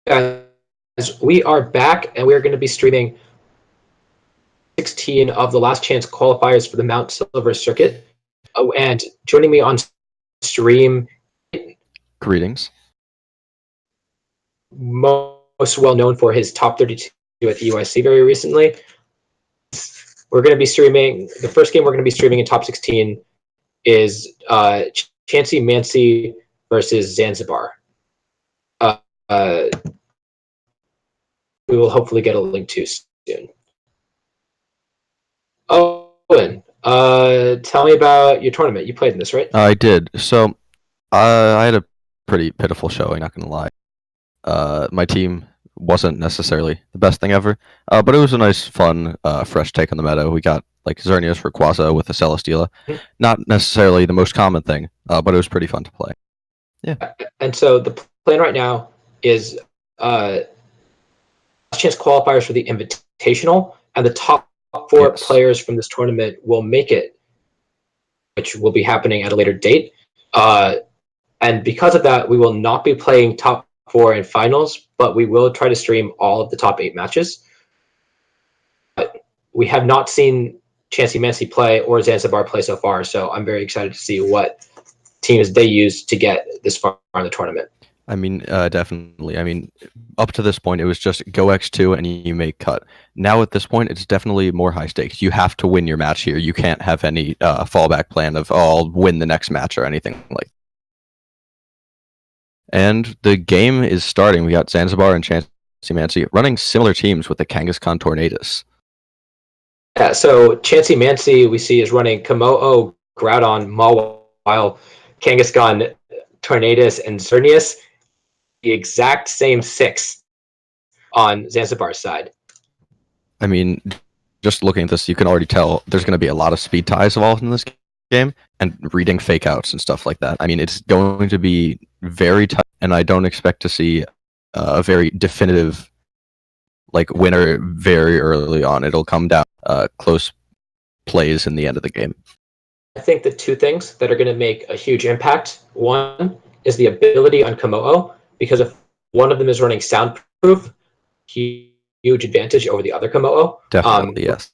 Guys, we are back, and we are going to be streaming 16 of the last chance qualifiers for the Mount Silver Circuit. Oh, and joining me on stream, greetings. Most well known for his top 32 at the UIC very recently. We're going to be streaming, the first game we're going to be streaming in top 16 is Chanseymancy versus Zanzibar. We will hopefully get a link to soon. Owen, tell me about your tournament. You played in this, right? I did. So I had a pretty pitiful showing, not gonna lie. My team wasn't necessarily the best thing ever, but it was a nice, fun, fresh take on the meta. We got like Xerneas for Quasar with a Celesteela. Not necessarily the most common thing, but it was pretty fun to play. Yeah. And so the plan right now is chance qualifiers for the Invitational, and the top 4 players from this tournament will make it, which will be happening at a later date. And because of that, we will not be playing top 4 in finals, but we will try to stream all of the top 8 matches. But we have not seen Chanseymancy play or Zanzibar play so far, so I'm very excited to see what teams they use to get this far in the tournament. I mean, definitely. I mean, up to this point, it was just go X2 and you make cut. Now at this point, it's definitely more high stakes. You have to win your match here. You can't have any fallback plan of, oh, I'll win the next match or anything like that. And the game is starting. We got Zanzibar and Chanseymancy running similar teams with the Kangaskhan Tornadus. Yeah, so Chanseymancy we see is running Komo'o, Groudon, Mawile, Kangaskhan, Tornadus, and Xerneas. The exact same 6 on Zanzibar's side. I mean, just looking at this, you can already tell there's going to be a lot of speed ties involved in this game and reading fake outs and stuff like that. I mean, it's going to be very tough, and I don't expect to see a very definitive like winner very early on. It'll come down close plays in the end of the game. I think the 2 things that are going to make a huge impact, one is the ability on Komo'o, because if one of them is running soundproof, huge advantage over the other Komo'o. Definitely, yes.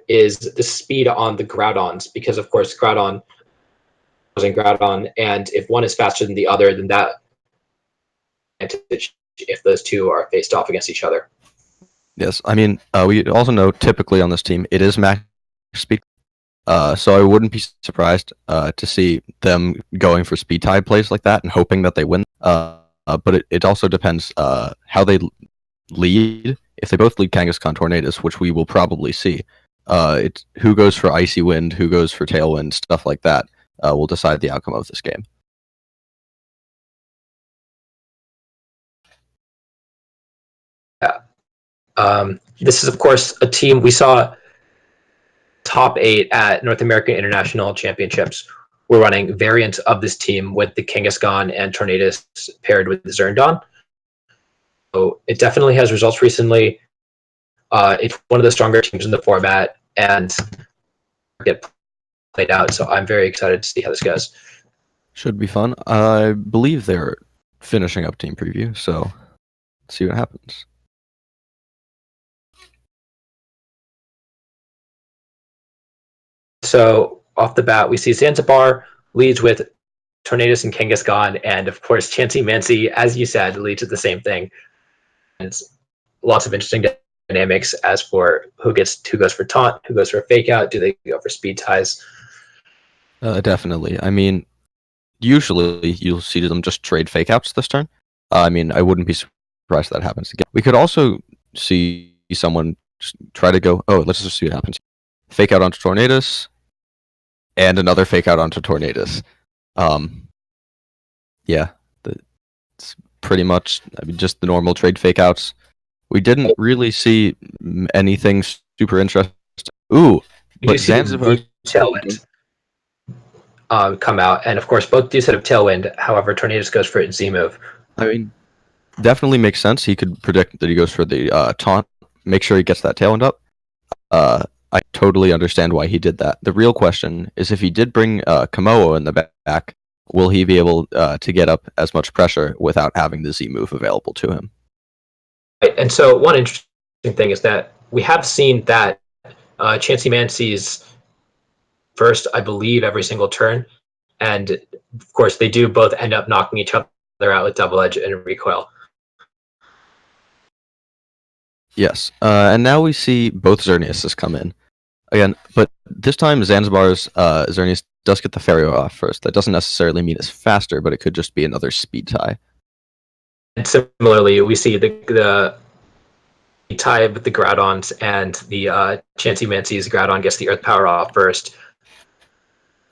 Is the speed on the Groudons, because of course Groudon was in Groudon, and if one is faster than the other, then that advantage if those 2 are faced off against each other. Yes, I mean, we also know typically on this team it is max speed. So I wouldn't be surprised to see them going for speed tie plays like that and hoping that they win. But it also depends how they lead. If they both lead Kangaskhan Tornadus, which we will probably see, it's who goes for Icy Wind, who goes for Tailwind, stuff like that will decide the outcome of this game. Yeah. This is, of course, a team we saw top 8 at North American International Championships. We're running variants of this team with the Kangaskhan and Tornadus paired with the Zerndon. So it definitely has results recently. It's one of the stronger teams in the format and get played out. So I'm very excited to see how this goes. Should be fun. I believe they're finishing up team preview, so let's see what happens. So off the bat, we see Zanzibar leads with Tornadus and Kangaskhan, and of course Chanseymancy, as you said, leads with the same thing. And lots of interesting dynamics as for who goes for taunt, who goes for fake out, do they go for speed ties? Definitely. I mean, usually you'll see them just trade fake outs this turn. I mean, I wouldn't be surprised if that happens again. We could also see someone just try to go, oh, let's just see what happens. Fake out onto Tornadus, and another fake out onto Tornadus. Yeah, it's pretty much, I mean, just the normal trade fake outs. We didn't really see anything super interesting. Ooh, but Zanzibar Tailwind come out, and of course both do set up Tailwind. However, Tornadus goes for its Z move. I mean, definitely makes sense. He could predict that he goes for the taunt, make sure he gets that Tailwind up. I totally understand why he did that. The real question is if he did bring Komo'o in the back, will he be able to get up as much pressure without having the Z move available to him? Right. And so one interesting thing is that we have seen that Chanseymancy's first, I believe, every single turn. And of course, they do both end up knocking each other out with double edge and recoil. Yes, and now we see both Xerneas come in again, but this time Zanzibar's Xerneas does get the Ferio off first. That doesn't necessarily mean it's faster, but it could just be another speed tie. And similarly, we see the tie with the Groudons, and the Chanseymancy's Groudon gets the Earth Power off first.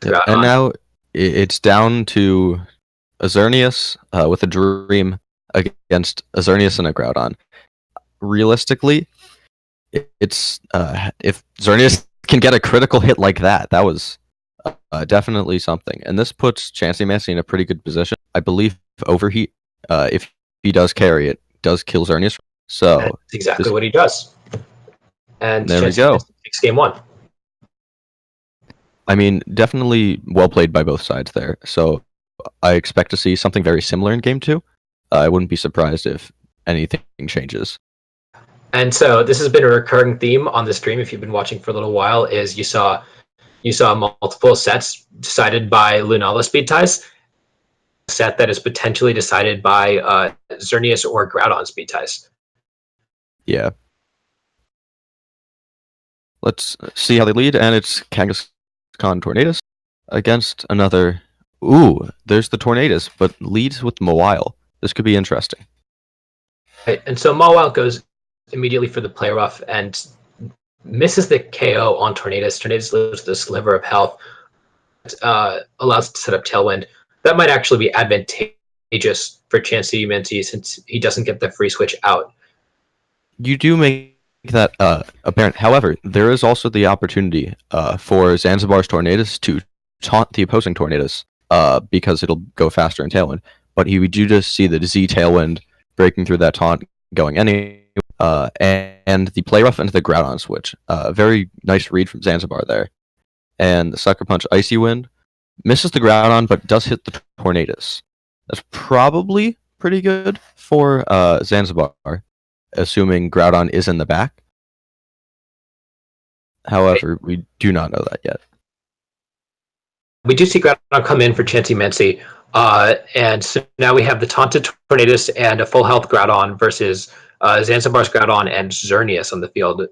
Yeah, and now it's down to a Xerneas with a Dream against a Xerneas and a Groudon. Realistically, it's if Xerneas can get a critical hit like that, that was definitely something. And this puts Chanseymancy in a pretty good position. I believe Overheat, if he does carry it, does kill Xerneas. So that's exactly what he does. And there we go. Takes game 1. I mean, definitely well played by both sides there. So I expect to see something very similar in game 2. I wouldn't be surprised if anything changes. And so this has been a recurring theme on the stream. If you've been watching for a little while, is you saw multiple sets decided by Lunala speed ties, a set that is potentially decided by Xerneas or Groudon speed ties. Yeah. Let's see how they lead, and it's Kangaskhan Tornadus against another. Ooh, there's the Tornadus, but leads with Mawile. This could be interesting. Right. And so Mawile goes immediately for the play rough and misses the KO on Tornadus. Tornadus loses the sliver of health, allows it to set up Tailwind. That might actually be advantageous for Chanseymancy since he doesn't get the free switch out. You do make that apparent. However, there is also the opportunity for Zanzibar's Tornadus to taunt the opposing Tornadus because it'll go faster in Tailwind. But we do just see the Z Tailwind breaking through that taunt, going anyway. And the play rough into the Groudon switch. Very nice read from Zanzibar there. And the Sucker Punch Icy Wind misses the Groudon, but does hit the Tornadus. That's probably pretty good for Zanzibar, assuming Groudon is in the back. However, we do not know that yet. We do see Groudon come in for Chanseymancy, and so now we have the taunted Tornadus and a full health Groudon versus Zanzibar's Groudon and Xerneas on the field.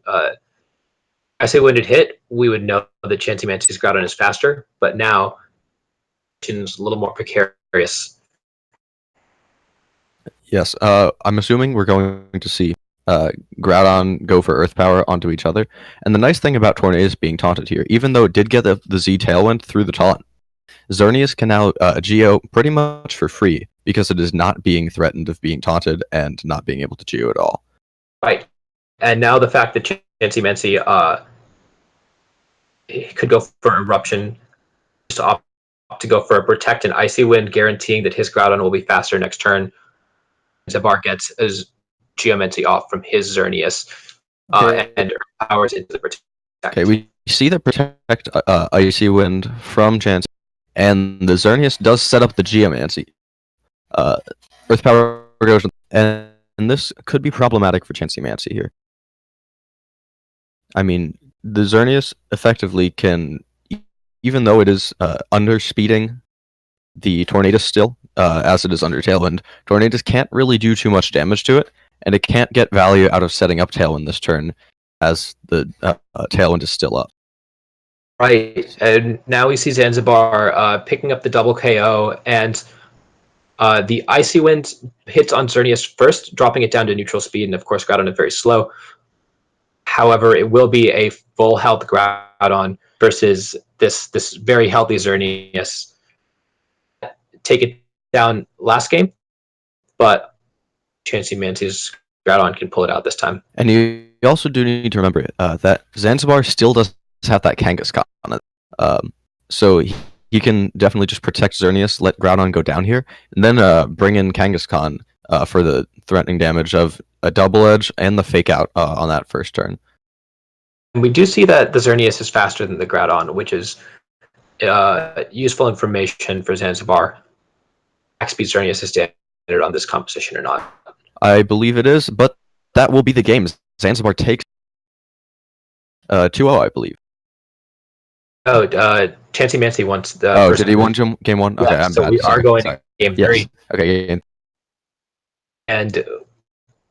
I say when it hit, we would know that Chanseymancy's Groudon is faster, but now it's a little more precarious. Yes, I'm assuming we're going to see Groudon go for Earth Power onto each other. And the nice thing about Tornadus being taunted here, even though it did get the Z Tailwind through the taunt, Xerneas can now Geo pretty much for free because it is not being threatened of being taunted and not being able to Geo at all. Right. And now the fact that Chanseymancy could go for Eruption, just opt to go for a Protect and Icy Wind, guaranteeing that his Groudon will be faster next turn. Zabar gets his Geomancy off from his Xerneas and powers into the Protect. Okay, we see the Protect Icy Wind from Chance, and the Xerneas does set up the Geomancy. Earth Power goes, and this could be problematic for Chanseymancy here. I mean, the Xerneas effectively can, even though it is underspeeding the Tornadus still, as it is under Tailwind, Tornadus can't really do too much damage to it, and it can't get value out of setting up Tailwind this turn, as the Tailwind is still up. Right, and now we see Zanzibar picking up the double KO, and the Icy Wind hits on Xerneas first, dropping it down to neutral speed, and of course Groudon is very slow. However, it will be a full health Groudon versus this very healthy Xerneas. Take it down last game, but Chanseymancy's Groudon can pull it out this time. And you also do need to remember that Zanzibar still does have that Kangaskhan on it. So he can definitely just protect Xerneas, let Groudon go down here, and then bring in Kangaskhan for the threatening damage of a double edge and the fake out on that first turn. And we do see that the Xerneas is faster than the Groudon, which is useful information for Zanzibar. Speed Xerneas is standard on this composition or not? I believe it is, but that will be the game. Zanzibar takes 2-0, I believe. Oh, Chanseymancy wants the. Oh, did he win game one? Okay, yeah, I'm so bad. we are going Sorry. to game Yes. 3. Okay. And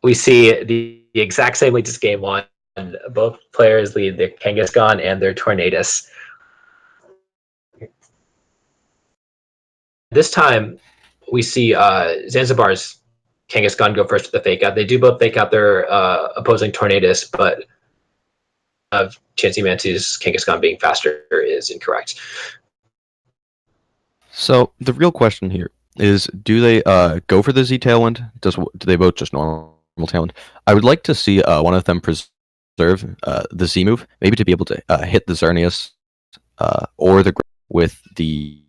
we see the exact same lead as game 1. Both players lead their Kangaskhan and their Tornadus. This time, we see Zanzibar's Kangaskhan go first with the fake out. They do both fake out their opposing Tornadus, but Chanseymancy's Kangaskhan being faster is incorrect. So the real question here is, do they go for the Z Tailwind? Do they both just normal Tailwind? I would like to see one of them preserve the Z move, maybe to be able to hit the Xerneas or the with the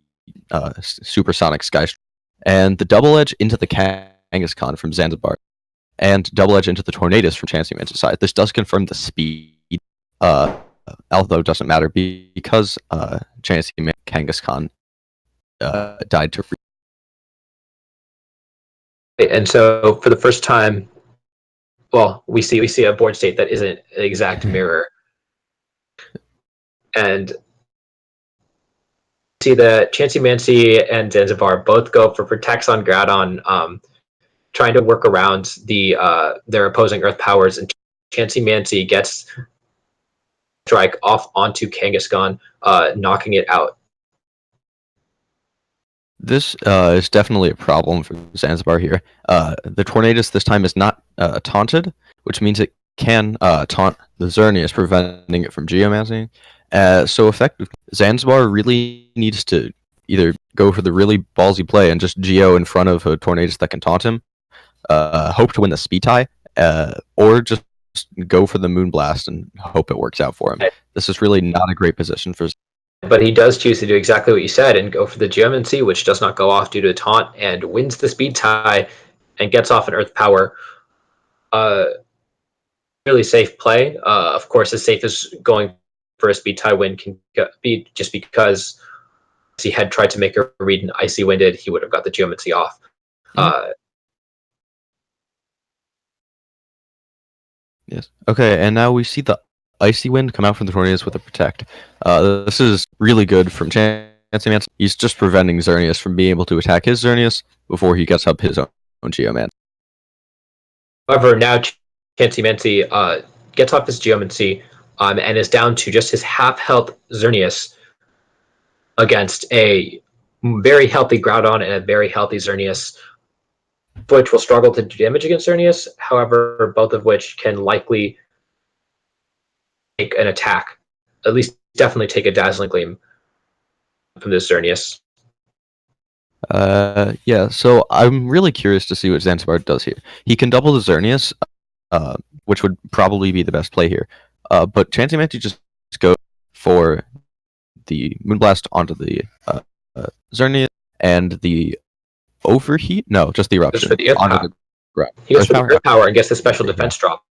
supersonic Sky, and the double edge into the Kangaskhan from Zanzibar, and double edge into the Tornadus from Chanseymancy's side. This does confirm the speed. Although it doesn't matter because Chanseymancy Kangaskhan died to free. And so for the first time, well, we see a board state that isn't an exact mirror, and see that Chanseymancy and Zanzibar both go for protects on Groudon, trying to work around their opposing Earth powers, and Chanseymancy gets strike off onto Kangaskhan, knocking it out. This is definitely a problem for Zanzibar here. The Tornadus this time is not taunted, which means it can taunt the Xerneas, preventing it from Geomancy. So effective. Zanzibar really needs to either go for the really ballsy play and just Geo in front of a Tornadus that can taunt him, hope to win the speed tie, or just go for the Moonblast and hope it works out for him. This is really not a great position for. But he does choose to do exactly what you said and go for the Geomancy, which does not go off due to a taunt, and wins the speed tie and gets off an Earth Power. Really safe play. Of course, as safe as going for a speed tie win can be, just because if he had tried to make a read and Icy Winded, he would have got the Geomancy off. Yes. Okay, and now we see the Icy Wind come out from the Tornadus with a Protect. This is really good from Chanseymancy. He's just preventing Xerneas from being able to attack his Xerneas before he gets up his own Geoman. However, now Chanseymancy gets off his Geomancy and is down to just his half-health Xerneas against a very healthy Groudon and a very healthy Xerneas, which will struggle to do damage against Xerneas. However, both of which can likely take an attack, at least definitely take a Dazzling Gleam from this Xerneas. Yeah, so I'm really curious to see what Zanzibar does here. He can double the Xerneas, which would probably be the best play here. But Chanseymancy just goes for the Moonblast onto the Xerneas and the Overheat? No, just the Eruption. Just for the Earth Power. He goes for the Earth Power and gets the special defense drop.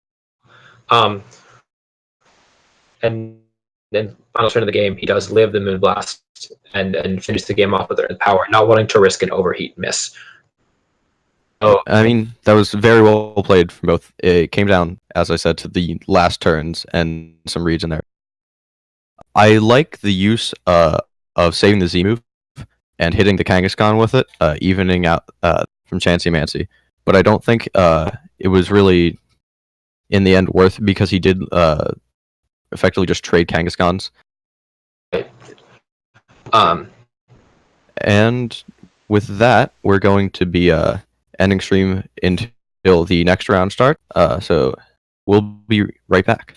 And then final turn of the game, he does live the Moonblast and finish the game off with Earth Power, not wanting to risk an Overheat miss. Oh, I mean, that was very well played from both. It came down, as I said, to the last turns and some reads in there. I like the use of saving the Z move and hitting the Kangaskhan with it, evening out from Chanseymancy. But I don't think it was really, in the end, worth, because he did effectively just trade Kangaskhan's. And with that, we're going to be ending stream until the next round start. So we'll be right back.